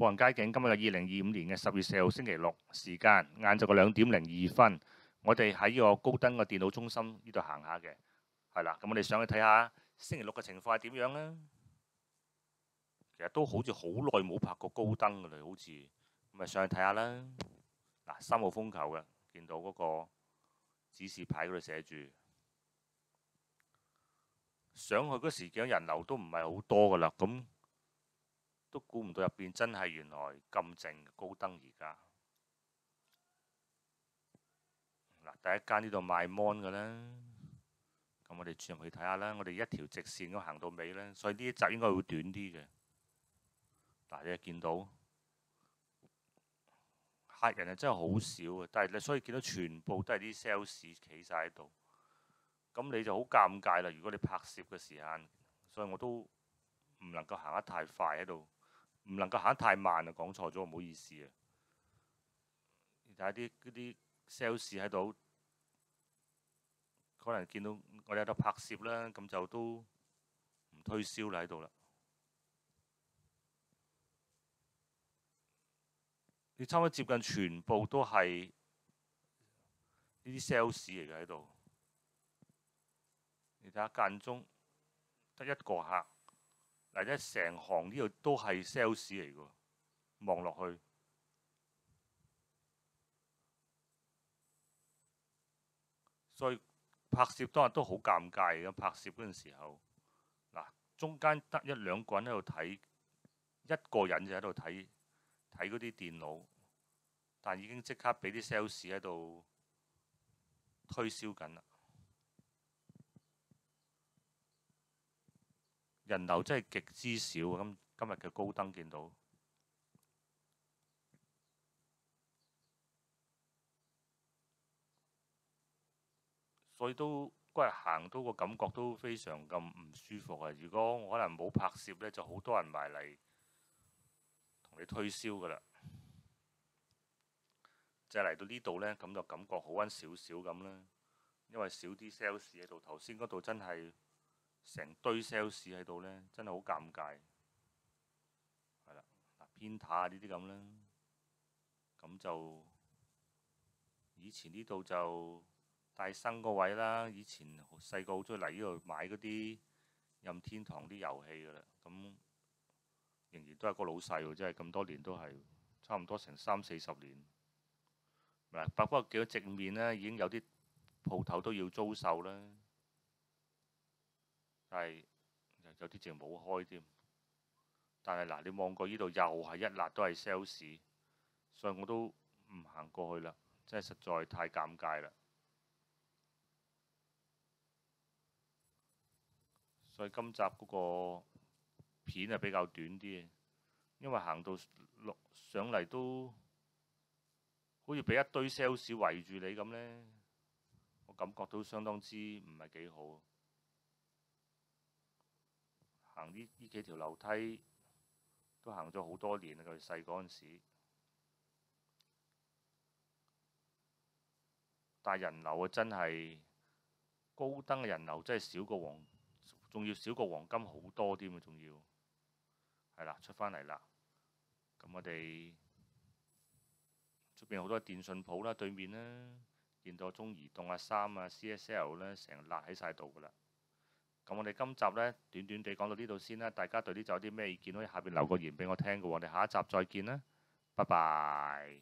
步行街景，今日係2025年嘅10月4號星期六，時間晏晝嘅2:02。我哋喺呢個高登嘅電腦中心呢度行下嘅，係啦。咁我哋上去睇下星期六嘅情況係點樣啦。其實都好似好耐冇拍過高登㗎啦，好似咁咪上去睇下啦。嗱，3號風球嘅，見到嗰個指示牌嗰度寫住。上去嗰時見到人流都唔係好多㗎啦，咁都估唔到入邊真係原來咁靜高登而家。嗱，第一間呢度賣 mon 嘅啦，咁我哋轉入去睇下啦。我哋一條直線咁行到尾咧，所以呢一集應該會短啲嘅。嗱，你見到客人啊真係好少啊，但係你所以見到全部都係啲 sales 企晒喺度，咁你就好尷尬啦。如果你拍攝嘅時間，所以我都唔能夠行得太快喺度，唔能夠行得太慢啊！講錯咗，唔好意思啊。你睇下啲 sales 喺度，可能見到我哋喺度拍攝啦，咁就都唔推銷啦喺度啦。你差唔多接近全部都係呢啲 sales 嚟嘅喺度。你睇下間中得一個客，嗱，一成行呢度都係 sales 嚟㗎，望落去。所以拍攝當日都好尷尬嘅，拍攝嗰陣時候，嗱，中間得一兩個人喺度睇，一個人就喺度睇嗰啲電腦，但已經即刻俾啲 sales 喺度推銷緊啦。人流真係極之少，咁今日嘅高登見到，所以都嗰日行到個感覺都非常咁唔舒服啊！如果我可能冇拍攝呢，就好多人埋嚟同你推銷㗎啦。就嚟到呢度呢，咁就感覺好溫少少咁啦，因為少啲 sales 喺度。頭先嗰度真係成堆 sales 喺度呢，真係好尷尬。係啦，嗱，偏塔呢啲咁啦，咁就以前呢度就大生個位啦。以前細個好中意嚟呢度買嗰啲任天堂啲遊戲㗎啦。咁仍然都係個老細喎，真係咁多年都係差唔多成30-40年。嗱，不過見到正面呢，已經有啲鋪頭都要租售啦，但係有啲淨冇開添。但係嗱，你望過呢度又係一辣都係 sales，所以我都唔行過去啦，真係實在太尷尬啦。所以今集嗰個片係比較短啲嘅，因為行到落上嚟都好似俾一堆 sales 圍住你咁呢，我感覺到相當之唔係幾好。行呢幾條樓梯都行咗好多年啦，佢細嗰陣時，但係人流啊真係高登嘅人流真係少過仲要少過黃金好多添啊！仲要係啦，出返嚟啦。咁我哋出邊好多電訊鋪啦，對面啦，見到中移動啊、3啊、CSL 咧，成日辣喺晒度㗎啦。咁我哋今集呢，短短地講到呢度先啦。大家對呢集有啲咩意見可以下邊留個言俾我聽嘅喎。我哋下一集再見啦，拜拜。